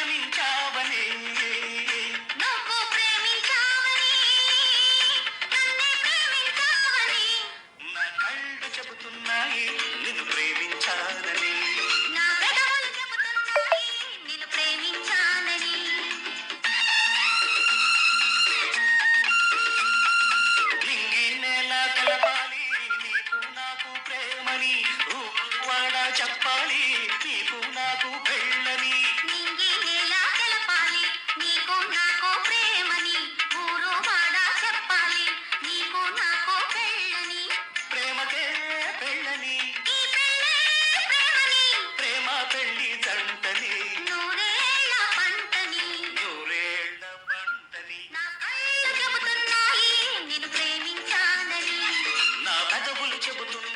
ప్రేమించావని నువ్వు ప్రేమించావని నన్నే ప్రేమించావని నా కళ్ళు చెబుతున్నాయి నిన్ను ప్రేమించానని నా పెదవులు చెబుతున్నాయి నిన్ను ప్రేమించానని నింగి నేల తెలపాలి నీకు నాకు ప్రేమని వాడ చెప్పాలి నీకు నాకు పెళ్ళని నింగి నేల తెలపాలి నీకు నాకు ప్రేమని ఊరు వాడ చెప్పాలి నీకు నాకు పెళ్ళని ప్రేమకే పెళ్ళని ఈ పెళ్ళే ప్రేమని ప్రేమ పెళ్ళి జంటని నూరేళ్ల పంటని నూరేళ్ల పంటని నా కళ్ళు చెబుతున్నాయి నిన్ను ప్రేమించానని నా పెదవులు చెబుతున్నా